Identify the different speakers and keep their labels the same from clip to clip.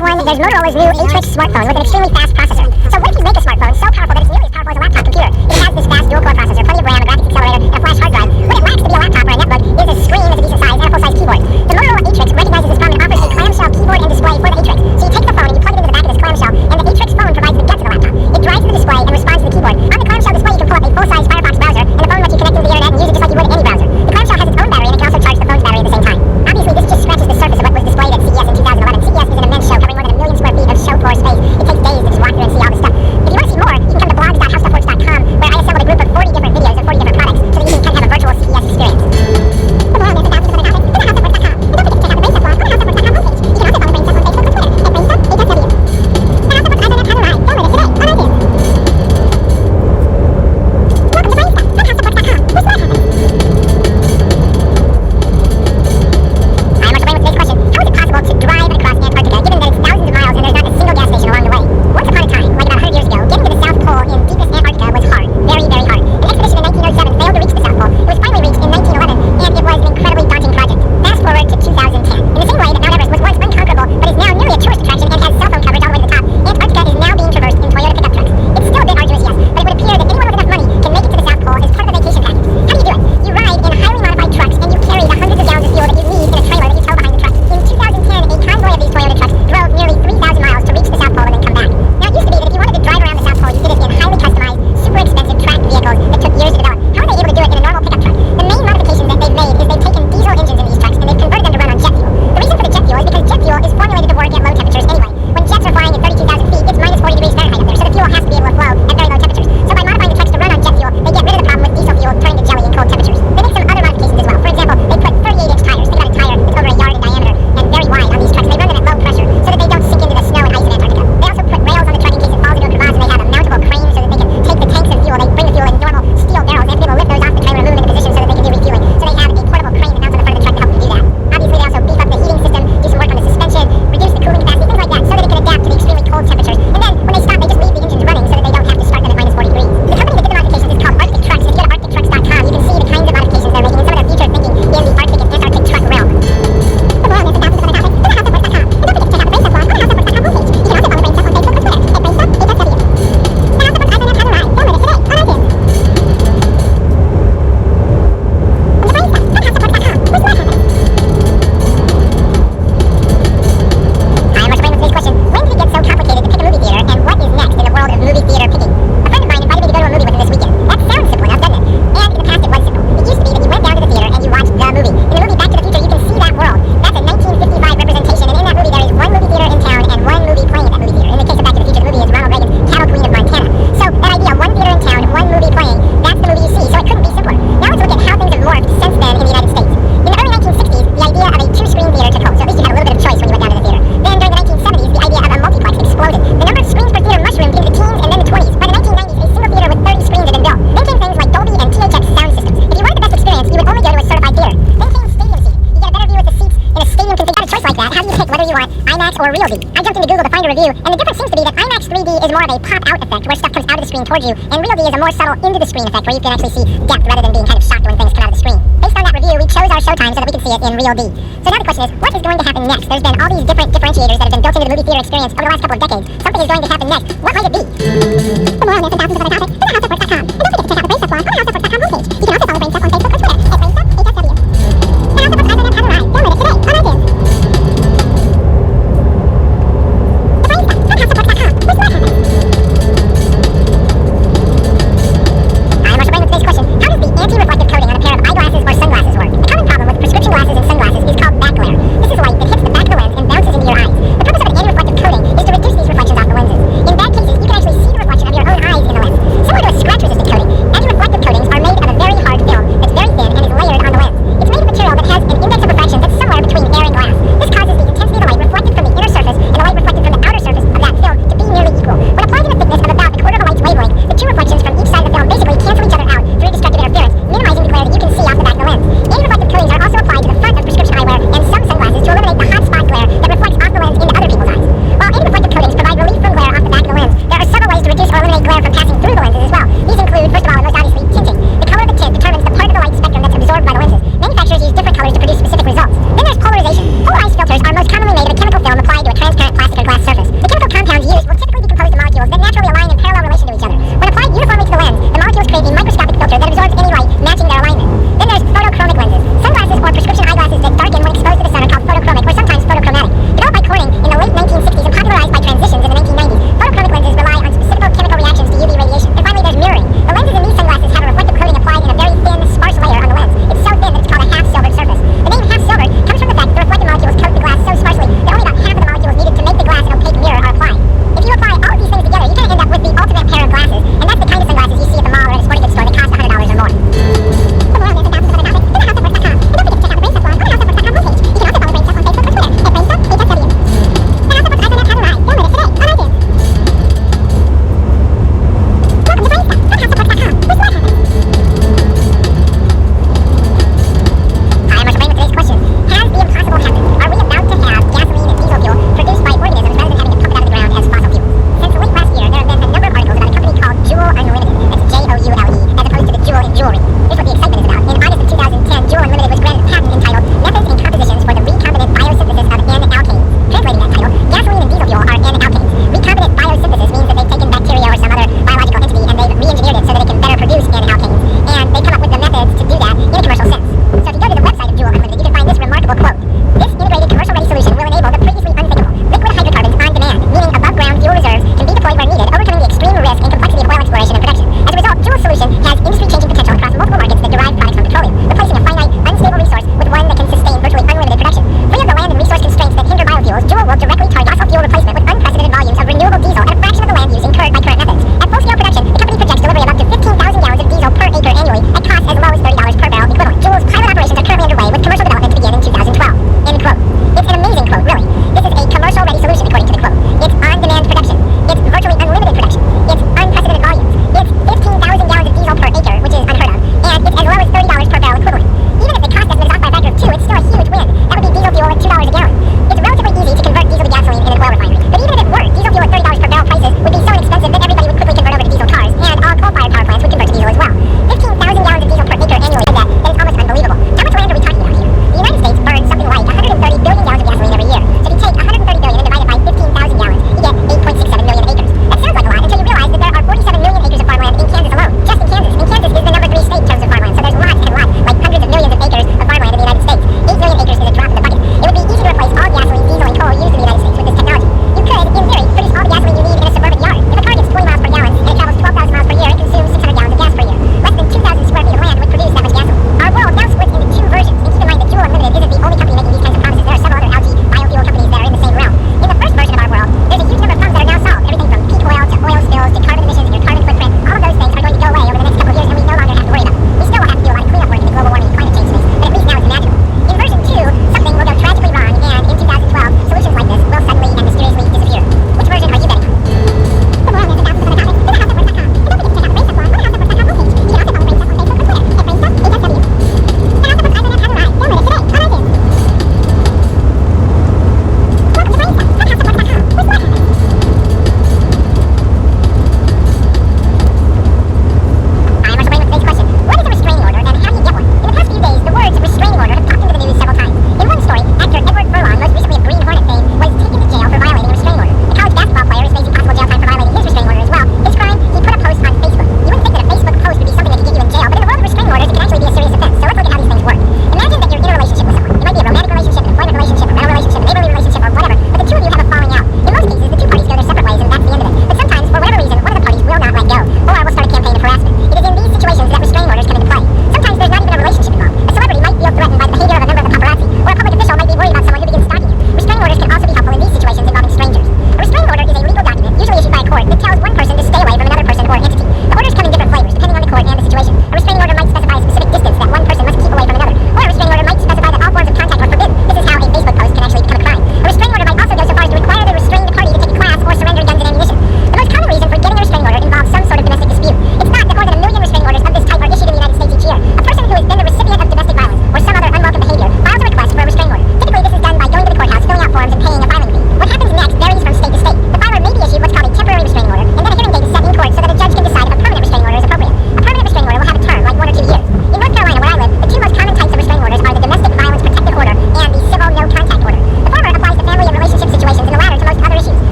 Speaker 1: Number one, there's Motorola's new 8X smartphone with an extremely fast processor. So what if you make a smartphone so powerful that it's nearly as powerful as a laptop computer? It has this fast dual-core processor, plenty of RAM, a graphics accelerator, and a flash hard drive. What it lacks to be a laptop or a netbook is a screen that's a decent size and a full-size keyboard. The Motorola 8X recognizes this problem and offers a clamshell keyboard and display for the 8X. So you take the phone and you plug it into the back of this clamshell, and the 8X phone provides the guts of the laptop. It drives the display and responds to the keyboard. On the clamshell display, you can pull up a full-size Firefox browser, and the phone lets you connect into the internet and use it just like you would any browser. The clamshell has its own battery, and it can also charge the phone's battery at the same time. Obviously, this just scratches the surface of what was displayed at CES in 2011. CES is an immense show covering more than 1 million square feet of show floor space. It takes days to just walk through and see all this stuff. If you want to see more, you can come to blogs.howstuffworks.com, where I assembled a group of 40 different videos of 40 different products so that you can have a virtual CES experience. For more on this and thousands of other topics, visit howstuffworks.com. And don't forget to check out the Brain Stuff blog on the howstuffworks.com homepage. You can also follow Brain Stuff on Facebook and Twitter at BrainStuff, HSW. The Howstuffworks iPhone app has arrived. Download it today on iTunes. Welcome to Brain Stuff on howstuffworks.com. Where's that happening? I'm Marshall Brain with today's question. How is it possible to drive across Antarctica given that it's thousands of miles and there's not a single gas station along the way? Once upon a time, like about 100 years ago, getting to the South Pole in deepest Antarctica was hard. Very, very hard. An expedition in 1907 failed to reach the South Pole. It was finally reached in 1911, and it was an incredibly daunting project. Fast forward to 2010. In the same way that Mount Everest was once unconquerable, but is now nearly a tourist attraction and has cell phone coverage all the way to the top, Antarctica is now being traversed in Toyota pickup trucks. It's still a bit arduous, yes, but it would appear that anyone with enough money can make it to the South Pole as part of a vacation package. How do you do it? You ride in highly modified trucks, and you carry the hundreds of gallons of fuel that you need in a trailer that you tow behind the truck. In 2010, a convoy of these Toyota trucks drove nearly 3,000 miles to reach the South Pole and then come back. Now, it used to be that if you wanted to drive around the South Pole, you did it in highly customized, super expensive tracked vehicles that took years to develop. How are they able to do it in a normal pickup truck? The main modification that they've made is they've taken diesel engines in these trucks and they've converted them to run on jet fuel. The reason for the jet fuel is because jet fuel is formulated to work at low temperatures anyway. When jets are flying at 32,000 feet, it's minus 40 degrees Fahrenheit up there, so the fuel has to be able to flow at very low temperatures. So by modifying the trucks to run on jet fuel, they get rid of the problem with diesel fuel turning to jelly in cold temperatures. They make some other modifications as well. For example, they put 38-inch tires. Think about a tire that's over a yard in diameter and very wide on these trucks. They run them at low pressure so that they don't sink into the snow and ice in Antarctica. They also put rails on the truck in case it falls into a crevasse, and they have a mountable crane so that they can take the tanks of fuel. They bring the fuel in normal steel barrels. They have to be able to lift those off the trailer and move them into position so that they can do refueling. So they have a portable crane that mounts on the front of the truck to help them do that. Obviously, they also beef up the heating system, do some work on the suspension, reduce the cooling capacity, things like that, so that it can adapt to the extremely cold temperatures. And then when they stop, they just leave the engines running so that they don't have to start them at minus 40 degrees. The company that did the modifications is called Arctic Trucks. If you go to arctictrucks.com, you can see the kinds of modifications they're making and some of their future thinking in the Arctic and Antarctic truck realm. For more on this and thousands of other topics, visit howstuffworks.com. And don't forget to check out the Brain Stuff blog on the howstuffworks.com homepage. You can also follow Brain Stuff on Facebook and Twitter at BrainStuff, HSW. The Howstuffworks iPhone app has arrived. Download it today on iTunes. The Brain Stuff on howstuffworks.com. Where's that happening? I'm Marshall Brain with today's question. When did it get so complicated to pick a movie theater, and what is next in the world of movie theater picking? A friend of mine invited me to go to a movie with him this weekend. That sounds simple enough, doesn't it? And in the past it was simple. It used to be that you went down to the theater and you watched the movie. In the movie Back to the Future, you can see that world. That's a 1955 representation, and in that movie there is one movie theater in town and one movie playing at that movie theater. In the case of Back to the Future, the movie is Ronald Reagan's Cattle Queen of Montana. So that idea, one theater in town, one movie playing, that's the movie you see. So it couldn't be simpler. Now let's look at how things have morphed since then in the United States. In the early 1960s, the idea of a two-screen theater took hold, so at least you had a little bit of choice when you went down to the theater. Then during the 1970s, the idea of a multiplex exploded. The number of screens per theater mushroomed into the teens and then the 20s. By the 1990s, a single theater with 30 screens had been built. Then came things like Dolby and THX sound systems. If you wanted the best experience, you would only go to a certified theater. Then came stadium seating. You get a better view of the seats in a stadium configuration. You got a choice like that. How do you pick whether you want IMAX or RealD? I jumped into Google to find a review, and the difference seems to be that IMAX 3D is more of a pop-out effect, where stuff comes out of the screen towards you, and RealD is a more subtle into-the-screen effect, where you can actually see depth rather than being kind of shocked when things come out of the screen. Based on that review, we chose our showtime so that we could see it in RealD. So now the question is, what is going to happen next? There's been all these different differentiators that have been built into the movie theater experience over the last couple of decades. Something is going to happen next. What might it be? For more on this and thousands of other topics, visit howstuffworks.com. And don't forget to check out the Brain Stuff blog on the howstuffworks.com homepage. You can also follow Brain Stuff on Facebook and Twitter at BrainStuff, HSW. The Howstuffworks iPhone app has arrived. Download it today on iTunes. The Brain Stuff on howstuffworks.com. Where's that happening? I'm Marshall Brain with today's question. How does the anti-reflective coating on a pair of eyeglasses or sunglasses work? The common problem with prescription glasses and sunglasses is called back glare. This is light that hits the back of the lens and bounces into your eyes. The purpose of an anti-reflective coating is to reduce these reflections off the lenses. In bad cases, you can actually see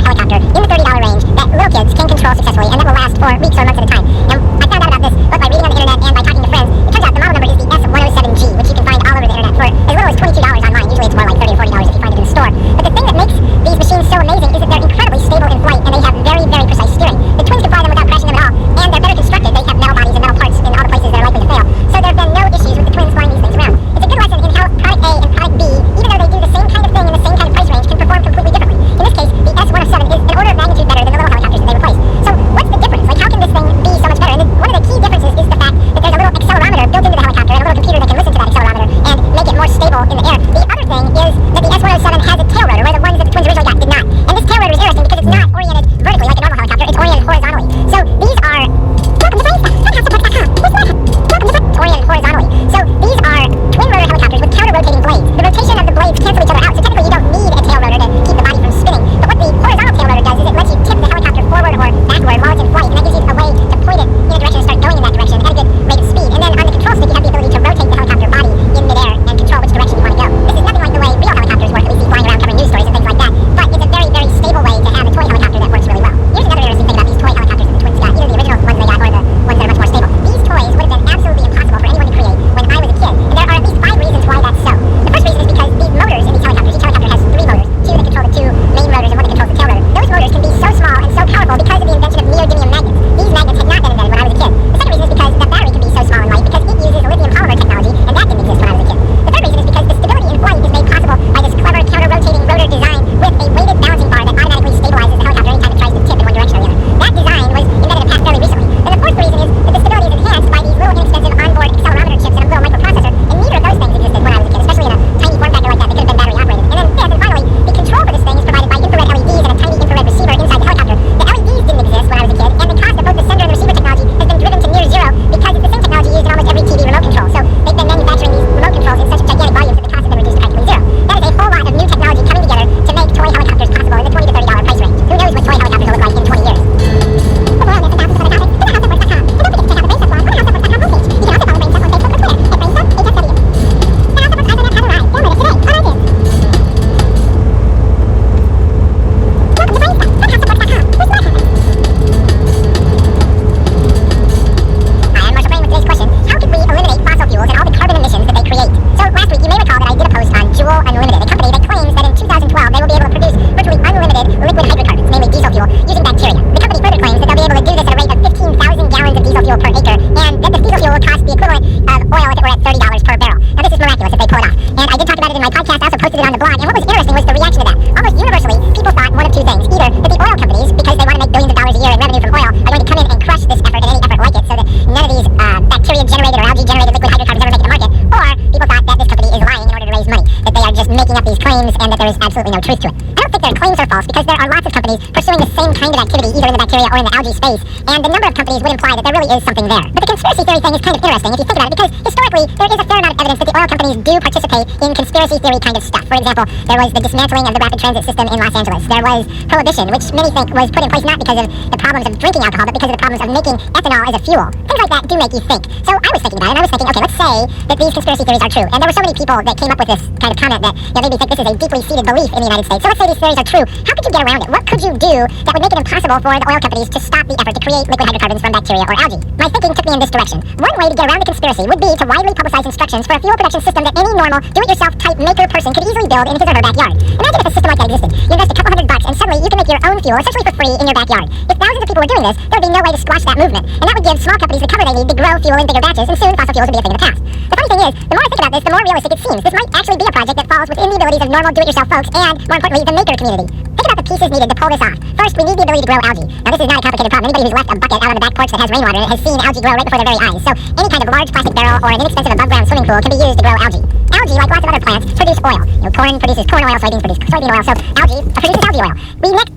Speaker 1: helicopter in the $30 range that little kids can control successfully and that will last for weeks or months at a time. And I found out about this both by reading on the internet and by talking to friends. It turns out the model number is the S107G, which you can find all over the internet for as little as $22 online. Usually it's more like $30 or $40 if you find it in the store. But the thing that makes these machines so amazing is that they're incredibly stable in flight and they have very, very precise steering. The twins can fly them without crashing them at all, and they're better constructed. They have metal bodies and metal parts in all the places that are likely to fail. So there have been no issues with the twins flying these things around. It's a good lesson in how product A and product B, even though they do the same kind of thing in the same kind of price range, can perform completely differently. In this case, the S107 is an order of magnitude better than the little helicopters that they replace. So what's the difference? Like, how can this thing be so much better? And one of the key differences is the fact that there's a little accelerometer built into the helicopter and a little computer that can listen to that accelerometer and make it more stable in the air. The other thing is that the S107 has a tail rotor, where the ones that the twins originally got did not. And this tail rotor is interesting because it's not oriented vertically like a normal helicopter, it's oriented horizontally. So these are oriented horizontally. So these are twin rotor helicopters with counter-rotating blades. The rotation of the blades cancel each other out, so technically you don't need a tail rotor to keep the body from spinning. But what the horizontal tail rotor does is it lets you tip the helicopter forward or backward while it's in flight, and that gives you a way to point it in a direction and start going in that direction at a good rate of speed. And then on the control stick you have the ability to rotate the helicopter body in midair and control which direction you want to go. This is nothing like the way real helicopters work that we see flying around covering news stories and things like that, but it's a very, very stable way to have a toy helicopter that works really well. Here's another interesting thing about these toy helicopters that the twins got, either the original ones they got or the ones that are much more stable. These toys would have been absolutely impossible for anyone to create when I was a kid, and there are at least 5 reasons why that's so. The first reason is because these motors in these helicopters, each helicopter has 3 motors, 2 that control the 2 main rotors and 1 that controls the tail rotor. Those motors can be so small and so powerful because of the invention of neodymium magnets. These magnets had not been invented when I was a kid. The second reason is because the battery can be so small and light because it uses lithium polymer technology, and that didn't exist when I was a kid. The third reason is because the stability in flight is made possible by this clever counter-rotating rotor design with a weighted balancing bar that automatically stabilizes the helicopter anytime it tries to tip in one direction or the other. That design was invented and passed fairly recently. And the fourth reason is that the stability is enhanced by these little inexpensive onboard accelerometer chips and a little microprocessor, and neither of those things existed when I was a kid, especially in a tiny form factor like that that could have been battery operated. And then fifth and finally, the control for this thing is provided by infrared LEDs and a tiny infrared receiver inside the helicopter. The LEDs didn't exist when I was a kid, and the cost of both the sender and the receiver technology has been driven to near zero because it's the same technology used in almost every TV remote control. So they've been manufacturing these remote controls in such gigantic volumes that the cost has been reduced to practically zero. That is a whole lot of new technology coming together to make toy helicopters possible in the $20 to $30 price range. Who knows what toy helicopters will look like in 20 years? And that there is absolutely no truth to it. I don't think their claims are false because there are lots of companies pursuing the same kind of activity either in the bacteria or in the algae space, and the number of companies would imply that there really is something there. But the conspiracy theory thing is kind of interesting if you think about it because historically there is a fair amount of evidence that the oil companies do participate in conspiracy theory kind of stuff. For example, there was the dismantling of the rapid transit system in Los Angeles. There was prohibition, which many think was put in place not because of the problems of drinking alcohol, but because of the problems of making ethanol as a fuel. Things like that do make you think. So I was thinking about it, and I was thinking, okay, let's say that these conspiracy theories are true. And there were so many people that came up with this kind of comment that made me think this is a deeply seated belief in the United States. So let's say these theories are true. How could you get around it? What could you do that would make it impossible for the oil companies to stop the effort to create liquid hydrocarbons from bacteria or algae? My thinking took me in this direction. One way to get around the conspiracy would be to widely publicize instructions for a fuel production system that any normal, do-it-yourself type maker person could easily build in his or her backyard. Imagine if a system like that existed. You invest a couple $100 and suddenly you can make your own fuel essentially for free in your backyard. If thousands of people were doing this, there would be no way to squash that movement. And that would give small companies the cover they need to grow fuel in bigger batches, and soon fossil fuels would be a thing of the past. The funny thing is, the more I think about this, the more realistic it seems. This might actually be a project that falls within the abilities of normal do-it-yourself folks and, more importantly, the maker community. Think about the pieces needed to pull this off. First, we need the ability to grow algae. Now, this is not a complicated problem. Anybody who's left a bucket out on the back porch that has rainwater in it has seen algae grow right before their very eyes. So, any kind of large plastic barrel or an inexpensive above-ground swimming pool can be used to grow algae. Algae, like lots of other plants, produce oil. Corn produces corn oil, soybeans produce soybean oil, so algae produces algae oil. We next...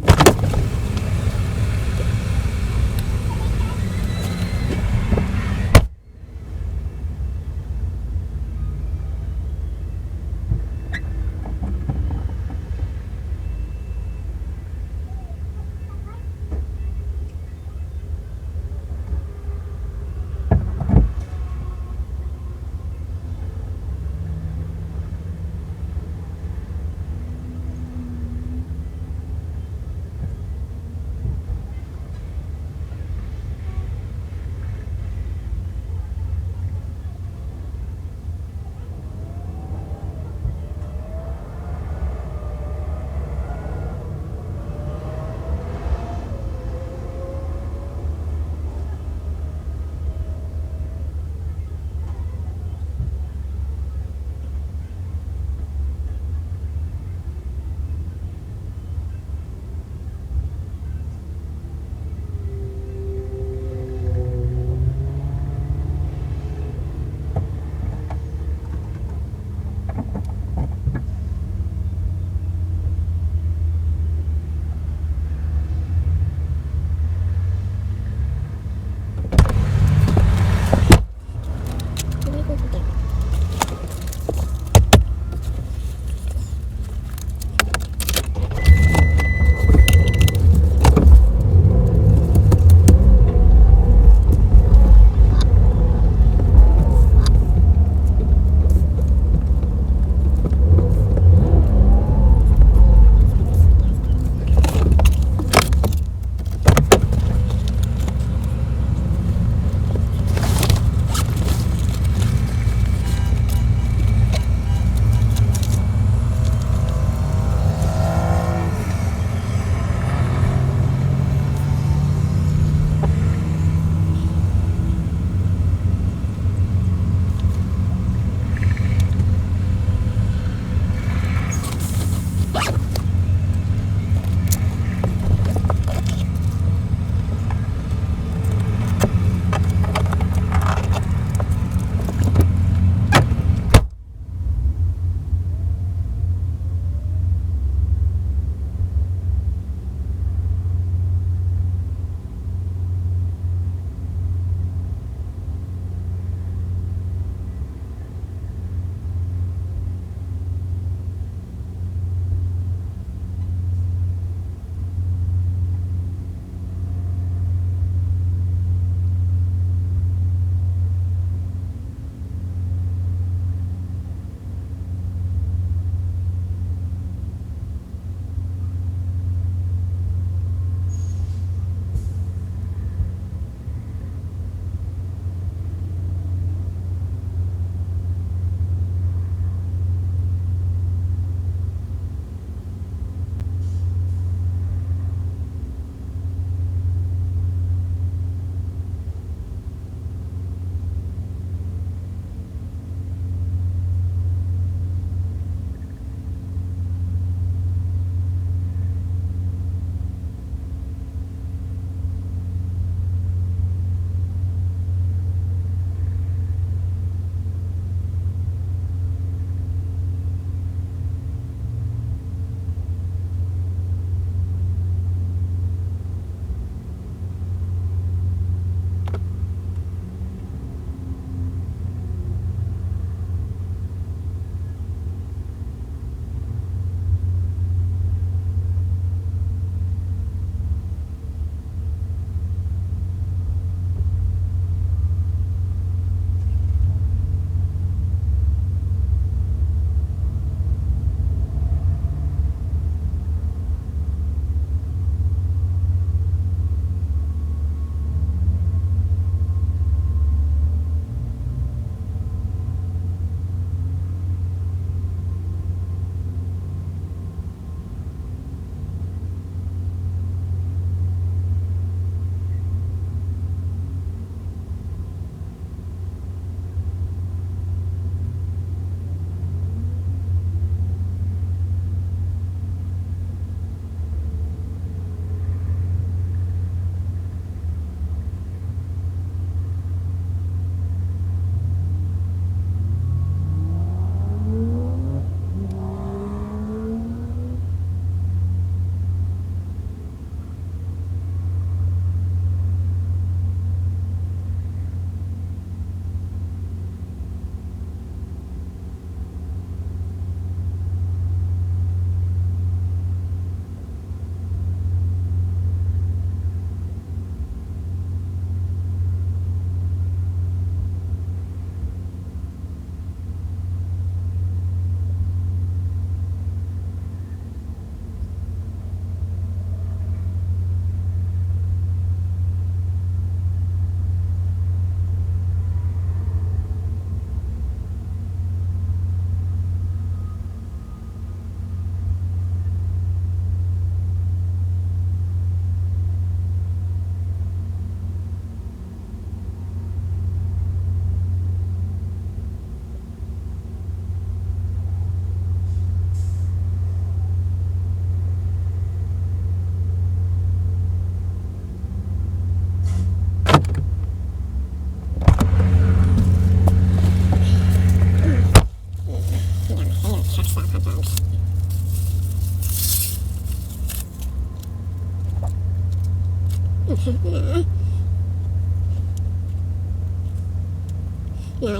Speaker 1: Now I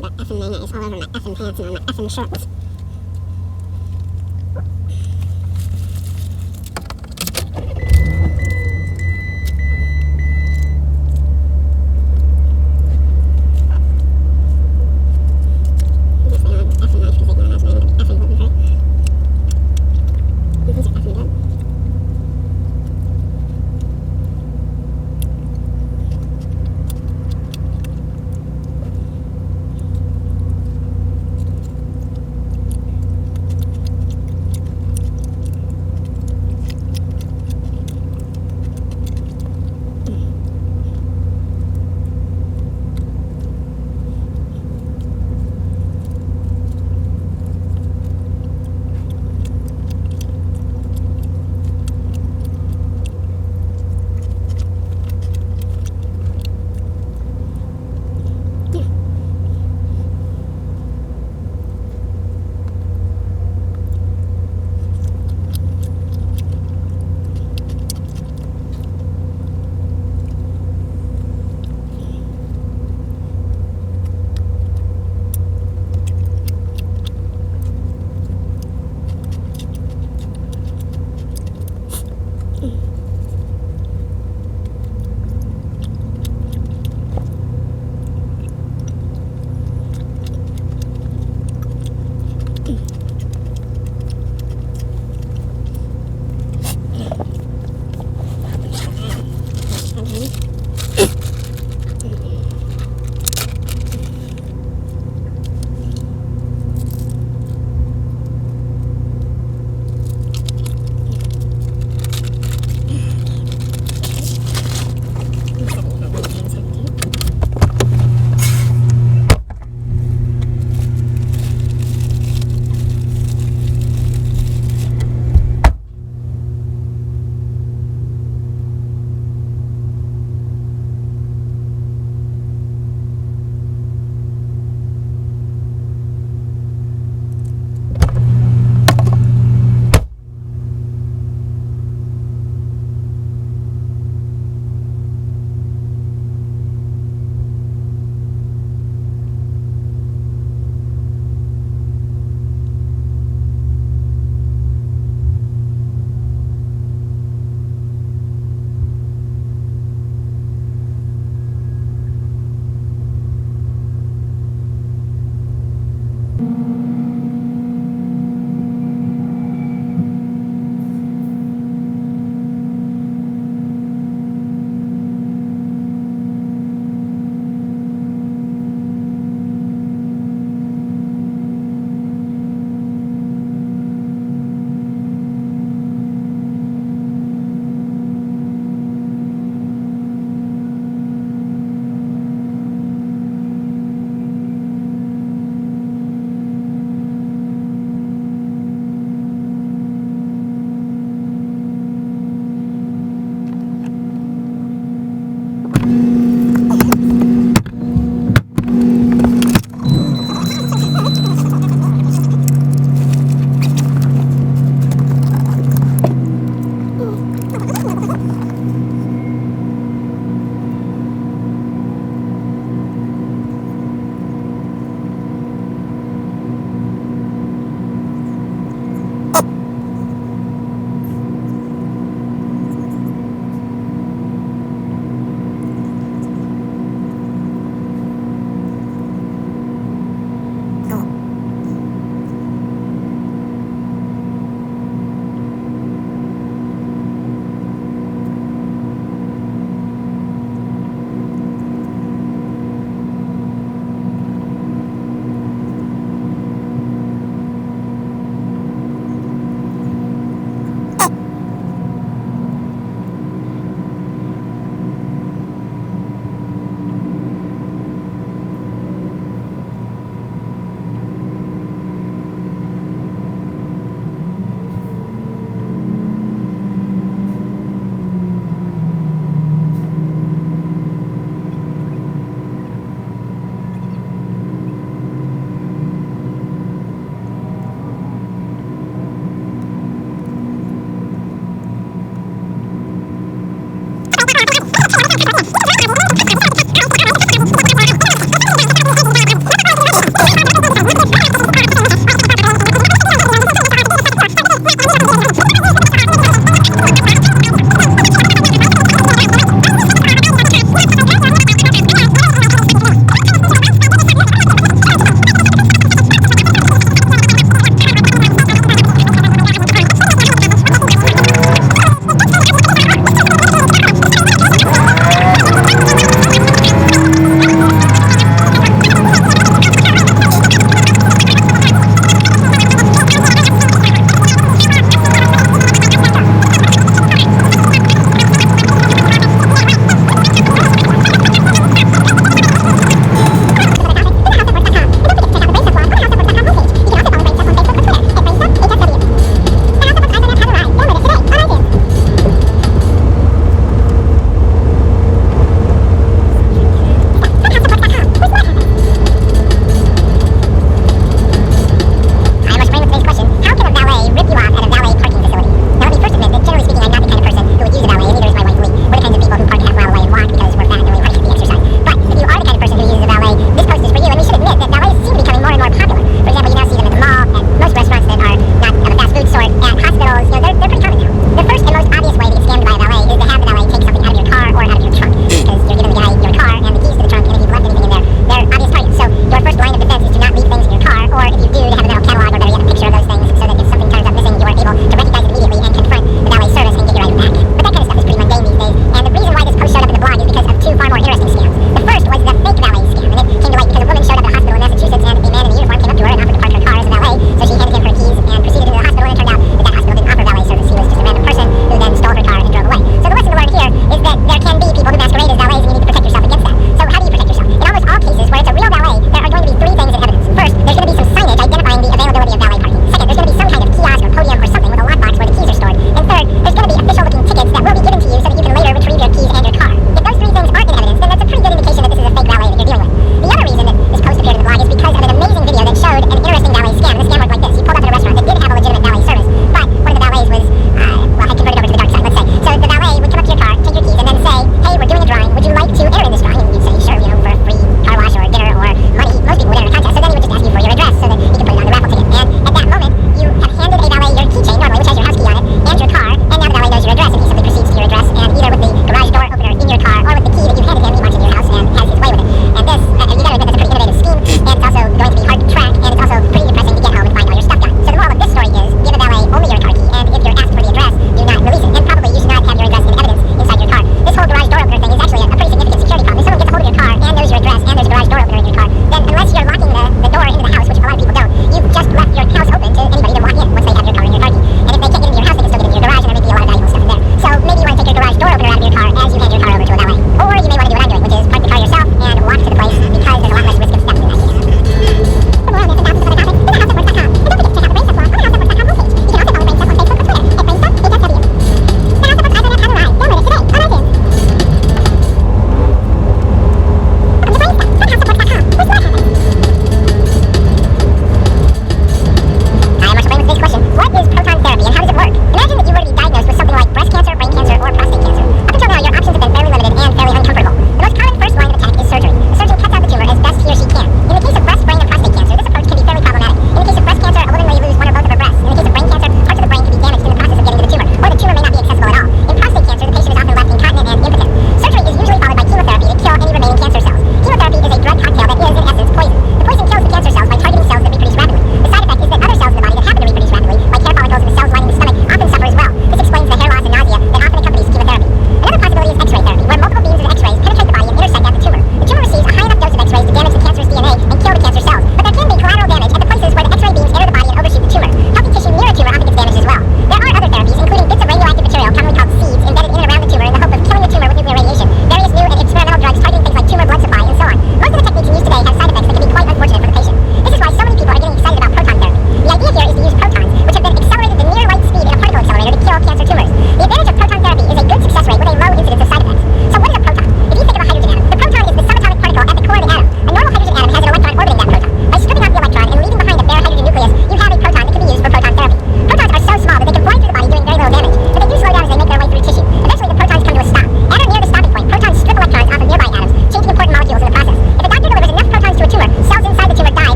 Speaker 1: got effing mayonnaise all over my effing pants and on my effing shorts.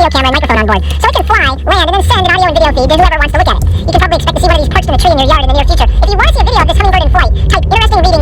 Speaker 1: video camera and microphone on board, so it can fly, land, and then send an audio and video feed to whoever wants to look at it. You can probably expect to see one of these perched in a tree in your yard in the near future. If you want to see a video of this hummingbird in flight, type interesting reading